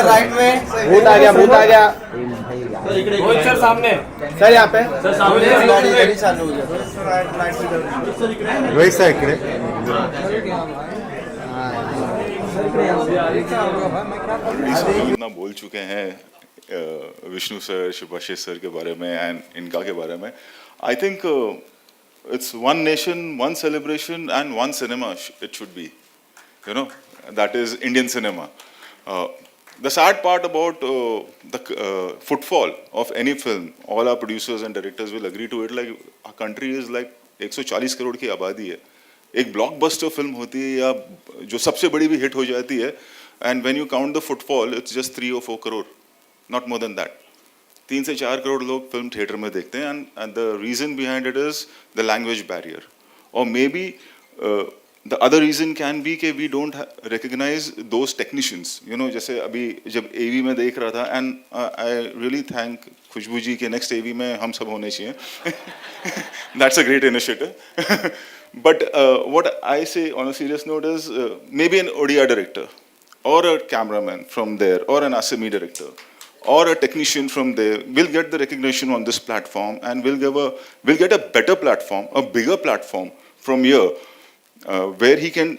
Right में भूत आ गया, भूत आ गया रोहित सर सामने, सर, यहाँ पे सर सामने, गाड़ी इधर ही चालू हो गया। रोहित सर इकडे इतना बोल चुके हैं विष्णु सर, शुभाशीष सर के बारे में एंड इनका के बारे में. I think it's one nation, one celebration and one cinema it should be, you know, that is Indian cinema. The sad part about the footfall of any film, all our producers and directors will agree to it, like our country is like 140 crore की आबादी है. एक blockbuster film होती है या जो सबसे बड़ी भी हिट हो जाती है, and when you count the footfall it's just 3 or 4 crore, not more than that. 3 से 4 करोड़ लोग फिल्म थिएटर में देखते हैं, and the reason behind it is the language barrier, और maybe the other reason can be कि we don't recognize those technicians, you know. जैसे अभी जब AV में देख रहा था, and I really thank खुशबू जी के next AV में हम सब होने चाहिए. That's a great initiative. But what I say on a serious note is maybe an Odia director or a cameraman from there or an Assami director or a technician from there will get the recognition on this platform, and will get a better platform, a bigger platform from here. Where he can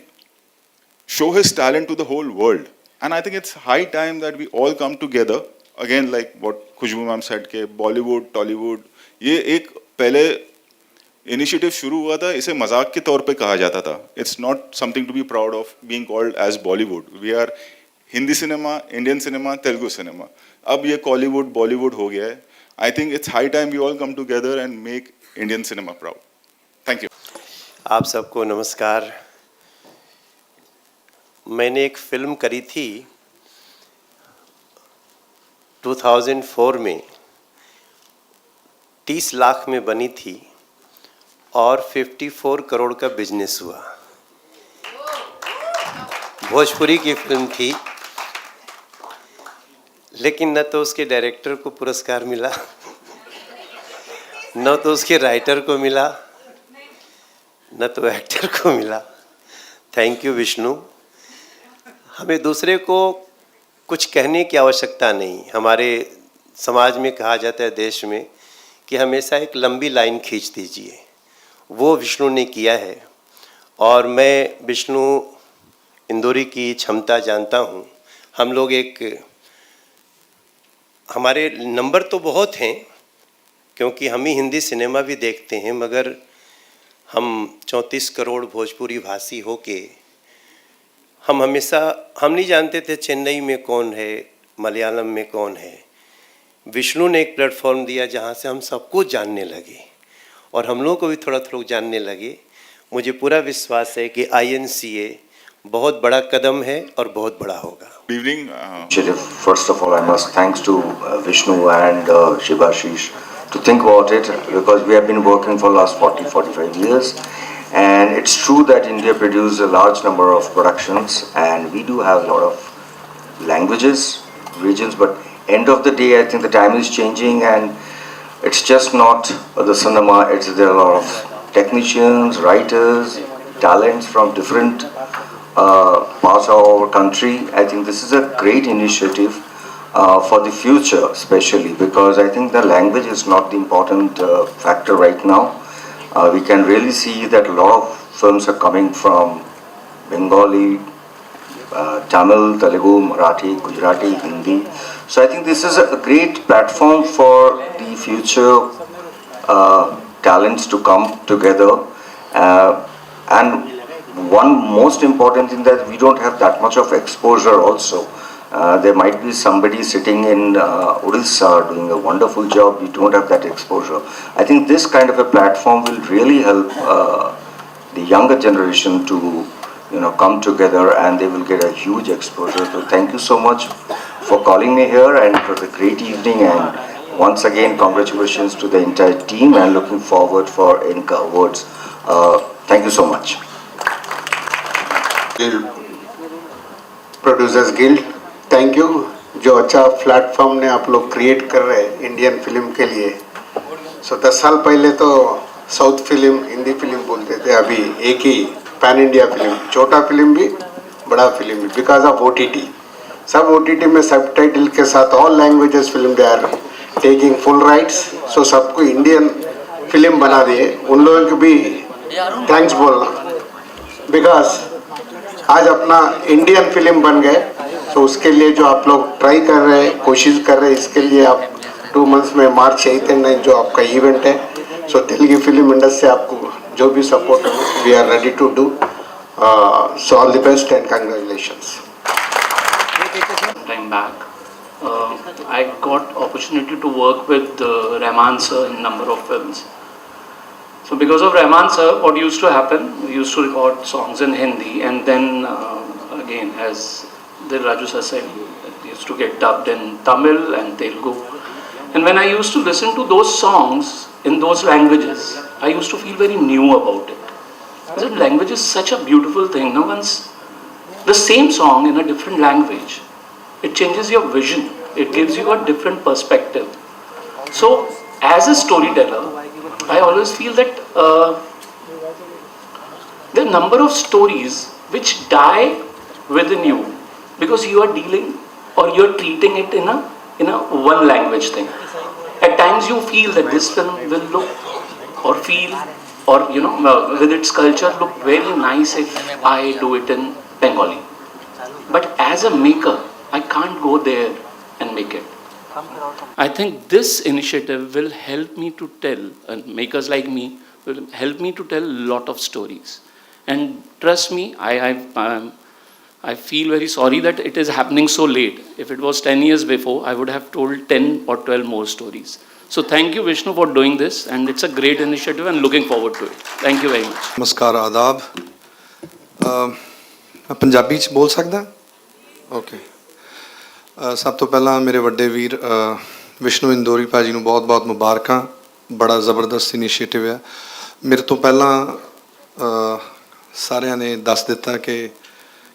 show his talent to the whole world. And I think it's high time that we all come together. Again, like what Khushbu ma'am said, के Bollywood, Tollywood, ये एक पहले initiative शुरू हुआ था, इसे मजाक के तौर पे कहा जाता था. It's not something to be proud of being called as Bollywood. We are Hindi cinema, Indian cinema, Telugu cinema. अब ये Collywood, Bollywood हो गया है. I think it's high time we all come together and make Indian cinema proud. Thank you. आप सबको नमस्कार. मैंने एक फिल्म करी थी 2004 में, 30 लाख में बनी थी और 54 करोड़ का बिजनेस हुआ. भोजपुरी की फिल्म थी, लेकिन न तो उसके डायरेक्टर को पुरस्कार मिला, न तो उसके राइटर को मिला, न तो एक्टर को मिला. Thank you Vishnu. हमें दूसरे को कुछ कहने की आवश्यकता नहीं. हमारे समाज में कहा जाता है, देश में, कि हमेशा एक लंबी लाइन खींच दीजिए. वो विष्णु ने किया है, और मैं विष्णु इंदौरी की क्षमता जानता हूँ. हम लोग हमारे नंबर तो बहुत हैं, क्योंकि हम ही हिंदी सिनेमा भी देखते हैं, मगर हम 34 करोड़ भोजपुरी भाषी होके हम नहीं जानते थे चेन्नई में कौन है, मलयालम में कौन है. विष्णु ने एक प्लेटफॉर्म दिया जहाँ से हम सबको जानने लगे, और हम लोगों को भी थोड़ा थोड़ा जानने लगे. मुझे पूरा विश्वास है कि INCA बहुत बड़ा कदम है और बहुत बड़ा होगा. Good evening. First of all, I must thanks to Vishnu and Shivashish to think about it, because we have been working for last 40-45 years, and it's true that India produces a large number of productions, and we do have a lot of languages, regions, but end of the day I think the time is changing, and it's just not the cinema, there are a lot of technicians, writers, talents from different parts of our country. I think this is a great initiative for the future, especially because I think the language is not the important factor right now. We can really see that a lot of films are coming from Bengali, Tamil, Telugu, Marathi, Gujarati, Hindi. So I think this is a great platform for the future talents to come together. And one most important thing, that we don't have that much of exposure also. There might be somebody sitting in Odisha doing a wonderful job. We don't have that exposure. I think this kind of a platform will really help the younger generation to, come together, and they will get a huge exposure. So thank you so much for calling me here, and for the great evening. And once again, congratulations to the entire team, and looking forward for INCA Awards. Thank you so much. Producers guild, thank you. जो अच्छा platform ने आप लोग create कर रहे हैं Indian film के लिए. 10 साल पहले तो साउथ फिल्म, हिंदी फिल्म बोलते थे. अभी एक ही पैन इंडिया फिल्म, छोटा फिल्म भी बड़ा फिल्म भी, बिकॉज ऑफ OTT. सब OTT में सबटाइटल के साथ all languages film they are taking full rights. So सबको इंडियन फिल्म बना दिए. उन लोगों को भी थैंक्स बोलना, बिकॉज आज अपना इंडियन फिल्म बन गए. तो उसके लिए जो आप लोग ट्राई कर रहे हैं, कोशिश कर रहे हैं, इसके लिए आप 2 मंथ्स में मार्च 8 and 9 जो आपका इवेंट है, सो तेलुगु फिल्म इंडस्ट्री आपको जो भी support, we are ready to do. So all the best and congratulations. Time back, I got opportunity to work with Rahman sir in number of films. So because of Rahman sir, what used to happen, we used to record songs in Hindi, and then again, as Dil Raju sir said, it used to get dubbed in Tamil and Telugu. And when I used to listen to those songs in those languages, I used to feel very new about it. Because language is such a beautiful thing. No, once the same song in a different language, it changes your vision. It gives you a different perspective. So, as a storyteller, I always feel that there are a number of stories which die within you because you are dealing or you are treating it in a one language thing. At times you feel that this film will look or feel or with its culture look very nice if I do it in Bengali. But as a maker, I can't go there and make it. I think this initiative will help me to tell, and makers like me will help me to tell a lot of stories. And trust me, I feel very sorry that it is happening so late. If it was 10 years before, I would have told 10 or 12 more stories. So thank you, Vishnu, for doing this, and it's a great initiative and looking forward to it. Thank you very much. नमस्कार आदाब. मैं पंजाबी च बोल सकदा? Okay. सब तो पहला मेरे वड्डे वीर विष्णु इंदौरी भाजी ਨੂੰ बहुत-बहुत मुबारकां. बड़ा ज़बरदस्त इनिशिएटिव है. मेरे तो पहला सारिਆਂ ने दस दिता कि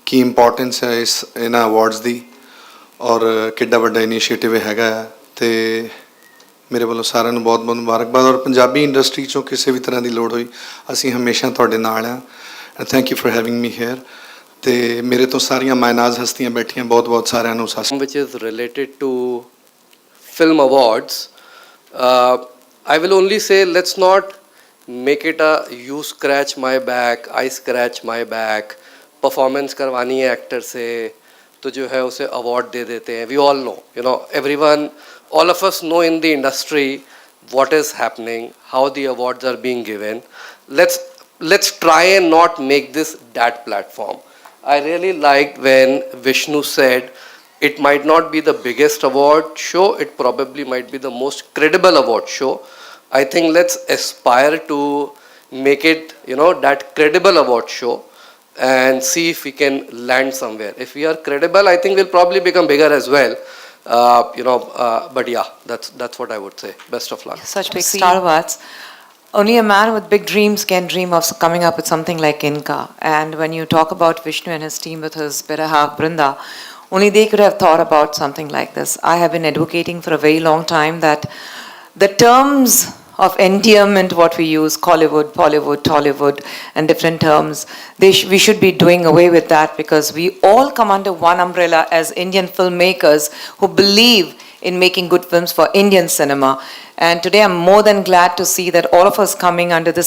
की इंपॉर्टेंस है इस इन्हां अवार्ड्स दी और किड्डा वड्डा इनिशिएटिव हैगा ते मेरे वालों सारिਆਂ ਨੂੰ बहुत-बहुत मुबारकबाद. और पंजाबी इंडस्ट्री चों किसी भी तरह की लोड़ हुई ਅਸੀਂ हमेशा ਤੁਹਾਡੇ ਨਾਲ ਆ. Thank you for having me here. ਤੇ ਮੇਰੇ ਤੋਂ ਸਾਰੀਆਂ ਮਾਇਨਾਜ਼ ਹਸਤੀਆਂ ਬੈਠੀਆਂ ਬਹੁਤ-ਬਹੁਤ ਸਾਰਿਆਂ ਨੂੰ ਸਤਿ which is related to film awards. I will only say let's not make it a you scratch my back, I scratch my back. Performance करवानी है एक्टर से तो जो है उसे अवार्ड दे देते हैं. We all know everyone, all of us know in the industry what is happening, how the awards are being given. Let's try and not make this that platform. I really liked when Vishnu said it might not be the biggest award show, it probably might be the most credible award show. I think let's aspire to make it, that credible award show and see if we can land somewhere. If we are credible, I think we'll probably become bigger as well. But yeah, that's what I would say. Best of luck. Such big star awards. Only a man with big dreams can dream of coming up with something like Inca. And when you talk about Vishnu and his team with his better half Brinda, only they could have thought about something like this. I have been advocating for a very long time that the terms of endearment, what we use, Collywood, Bollywood, Tollywood, and different terms, we should be doing away with that because we all come under one umbrella as Indian filmmakers who believe in making good films for Indian cinema. And today I'm more than glad to see that all of us coming on the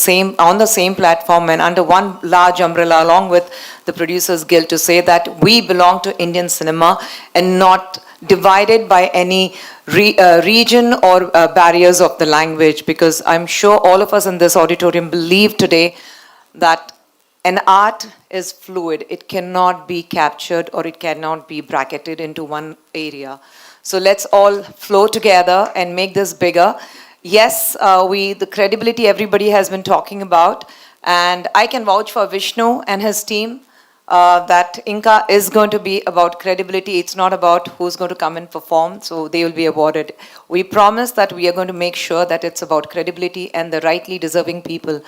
same platform and under one large umbrella along with the Producers Guild to say that we belong to Indian cinema and not divided by any region or barriers of the language, because I'm sure all of us in this auditorium believe today that an art is fluid. It cannot be captured or it cannot be bracketed into one area. So let's all flow together and make this bigger. Yes, the credibility everybody has been talking about, and I can vouch for Vishnu and his team that Inca is going to be about credibility. It's not about who's going to come and perform, so they will be awarded. We promise that we are going to make sure that it's about credibility and the rightly deserving people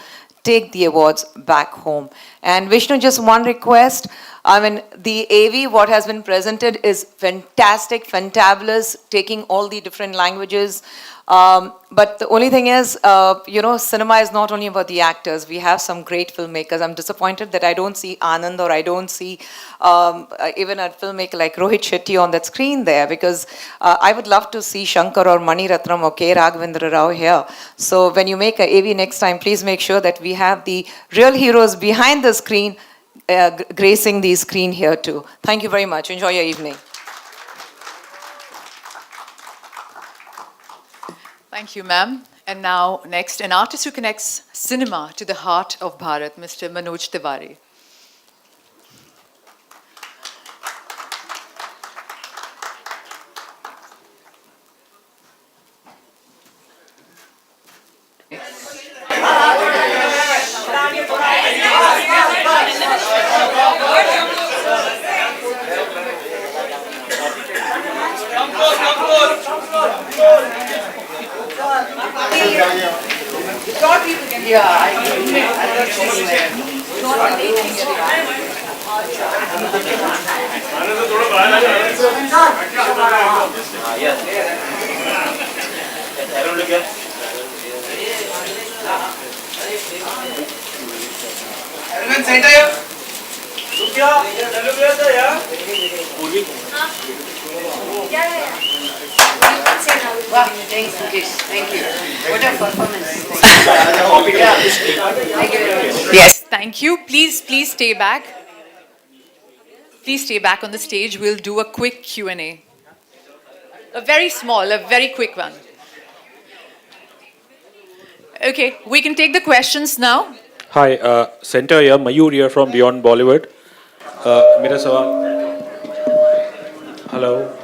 take the awards back home. And Vishnu, just one request. I mean, the AV, what has been presented is fantastic, fantabulous, taking all the different languages. But the only thing is, cinema is not only about the actors. We have some great filmmakers. I'm disappointed that I don't see Anand or I don't see even a filmmaker like Rohit Shetty on that screen there, because I would love to see Shankar or Mani Ratnam or K. Raghavendra Rao here. So when you make a AV next time, please make sure that we have the real heroes behind the screen gracing the screen here too. Thank you very much. Enjoy your evening. Thank you, ma'am. And now, next, an artist who connects cinema to the heart of Bharat, Mr. Manoj Tiwari. Yes, thank you. Please stay back. Please stay back on the stage. We'll do a quick Q&A. A very small, a very quick one. Okay, we can take the questions now. Hi, Center here, Mayur here from Beyond Bollywood. मेरा सवाल, hello.